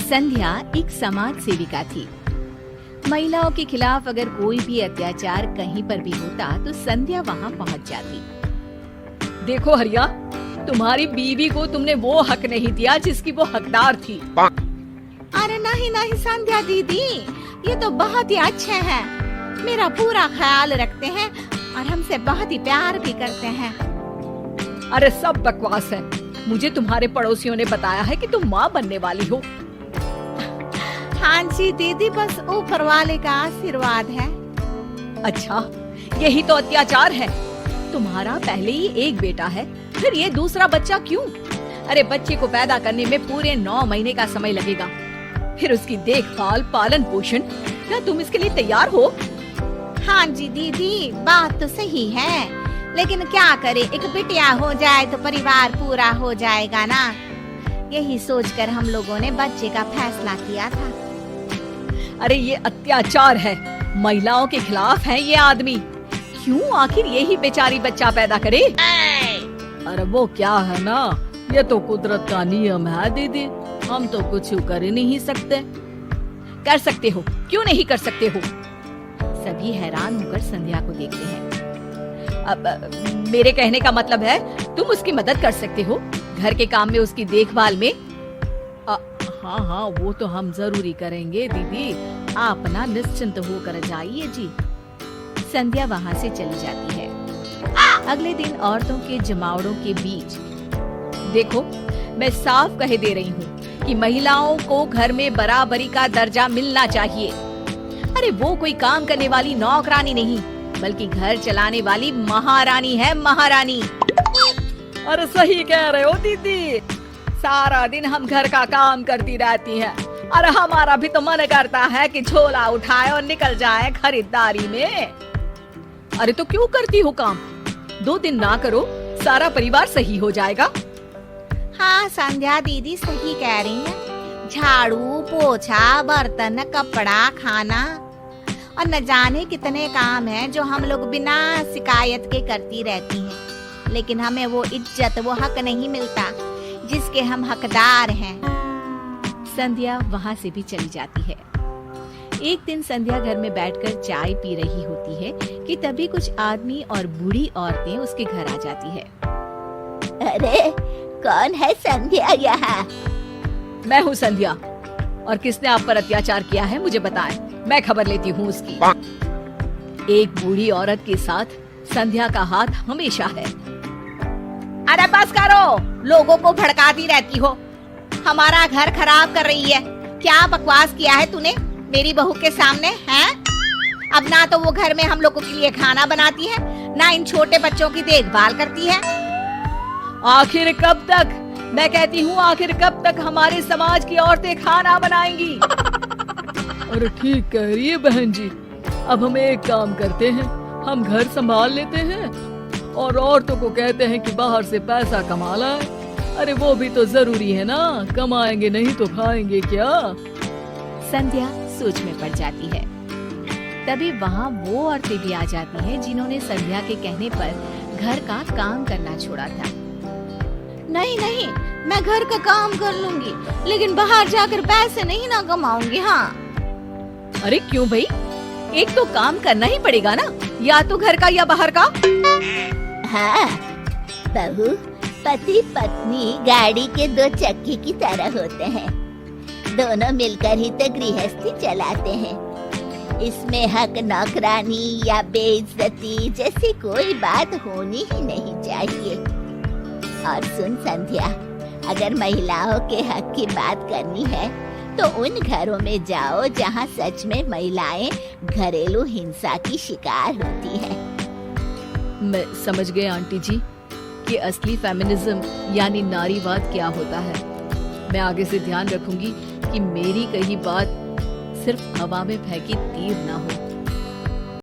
संध्या एक समाज सेविका थी। महिलाओं के खिलाफ अगर कोई भी अत्याचार कहीं पर भी होता तो संध्या वहां पहुंच जाती। देखो हरिया, तुम्हारी बीवी को तुमने वो हक नहीं दिया जिसकी वो हकदार थी। अरे नहीं नहीं संध्या दीदी, ये तो बहुत ही अच्छे हैं, मेरा पूरा ख्याल रखते हैं और हमसे बहुत ही प्यार भी करते हैं। अरे सब बकवास है। मुझे तुम्हारे पड़ोसियों ने बताया है कि तुम माँ बनने वाली हो। हाँ जी दीदी, बस ऊपर वाले का आशीर्वाद है। अच्छा, यही तो अत्याचार है। तुम्हारा पहले ही एक बेटा है, फिर ये दूसरा बच्चा क्यों? अरे बच्चे को पैदा करने में पूरे 9 महीने का समय लगेगा, फिर उसकी देखभाल, पालन पोषण। क्या तुम इसके लिए तैयार हो? हाँ जी दीदी, बात तो सही है, लेकिन क्या करे, एक बिटिया हो जाए तो परिवार पूरा हो जाएगा ना। यही सोचकर हम लोगों ने बच्चे का फैसला किया था। अरे ये अत्याचार है, महिलाओं के खिलाफ है ये आदमी। क्यों आखिर यही बेचारी बच्चा पैदा करे? अरे वो क्या है ना, ये तो कुदरत का नियम है दीदी, हम तो कुछ कर ही नहीं सकते। कर सकते हो, क्यों नहीं कर सकते हो? सभी हैरान होकर संध्या को देखते हैं। अब मेरे कहने का मतलब है तुम उसकी मदद कर सकते हो, घर के काम में, उसकी देखभाल में। हाँ हाँ, वो तो हम जरूरी करेंगे दीदी, आप ना निश्चिंत होकर जाइए जी। संध्या वहाँ से चली जाती है। अगले दिन औरतों के जमावड़ों के बीच, देखो मैं साफ कह दे रही हूँ कि महिलाओं को घर में बराबरी का दर्जा मिलना चाहिए। अरे वो कोई काम करने वाली नौकरानी नहीं, बल्कि घर चलाने वाली महारानी है, महारानी। अरे सही कह रहे हो दीदी, सारा दिन हम घर का काम करती रहती हैं, और हमारा भी तो मन करता है कि झोला उठाए और निकल जाए खरीदारी में। अरे तो क्यों करती हो काम? 2 दिन ना करो, सारा परिवार सही हो जाएगा। हाँ संध्या दीदी सही कह रही है, झाड़ू पोछा, बर्तन, कपड़ा, खाना और न जाने कितने काम हैं जो हम लोग बिना शिकायत के करती रहती हैं, लेकिन हमें वो इज्जत, वो हक नहीं मिलता जिसके हम हकदार हैं। संध्या वहाँ से भी चली जाती है। एक दिन संध्या घर में बैठकर चाय पी रही होती है कि तभी कुछ आदमी और बूढ़ी औरतें उसके घर आ जाती है। अरे कौन है संध्या यहाँ? मैं हूँ संध्या, और किसने आप पर अत्याचार किया है मुझे बताएं, मैं खबर लेती हूँ उसकी। एक बूढ़ी औरत के साथ संध्या का हाथ हमेशा है। अरे बस करो, लोगों को भड़काती रहती हो, हमारा घर खराब कर रही है। क्या बकवास किया है तूने मेरी बहू के सामने हैं? अब ना तो वो घर में हम लोगों के लिए खाना बनाती है, ना इन छोटे बच्चों की देखभाल करती है। आखिर कब तक, मैं कहती हूँ आखिर कब तक हमारे समाज की औरतें खाना बनाएंगी? अरे ठीक कह रही है बहन जी, अब हम एक काम करते हैं, हम घर संभाल लेते हैं और औरतों को कहते हैं कि बाहर से पैसा कमा लाए। अरे वो भी तो जरूरी है ना, कमाएंगे नहीं तो खाएंगे क्या? संध्या सोच में पड़ जाती है। तभी वहाँ वो औरतें भी आ जाती हैं जिन्होंने संध्या के कहने पर घर का काम करना छोड़ा था। नहीं नहीं, मैं घर का काम कर लूंगी, लेकिन बाहर जाकर पैसे नहीं ना कमाऊंगी। हाँ। अरे क्यों भाई, एक तो काम करना ही पड़ेगा ना, या तो घर का या बाहर का। हाँ बहू, पति पत्नी गाड़ी के 2 चक्के की तरह होते हैं, दोनों मिलकर ही तो गृहस्थी चलाते हैं। इसमें हक नौकरानी या बेइज्जती जैसी कोई बात होनी ही नहीं चाहिए। और सुन संध्या, अगर महिलाओं के हक की बात करनी है तो उन घरों में जाओ जहाँ सच में महिलाएं घरेलू हिंसा की शिकार होती है। मैं समझ गए आंटी जी कि असली फेमिनिज्म यानी नारीवाद क्या होता है। मैं आगे से ध्यान रखूंगी कि मेरी कही बात सिर्फ हवा में फेंकी तीर ना हो।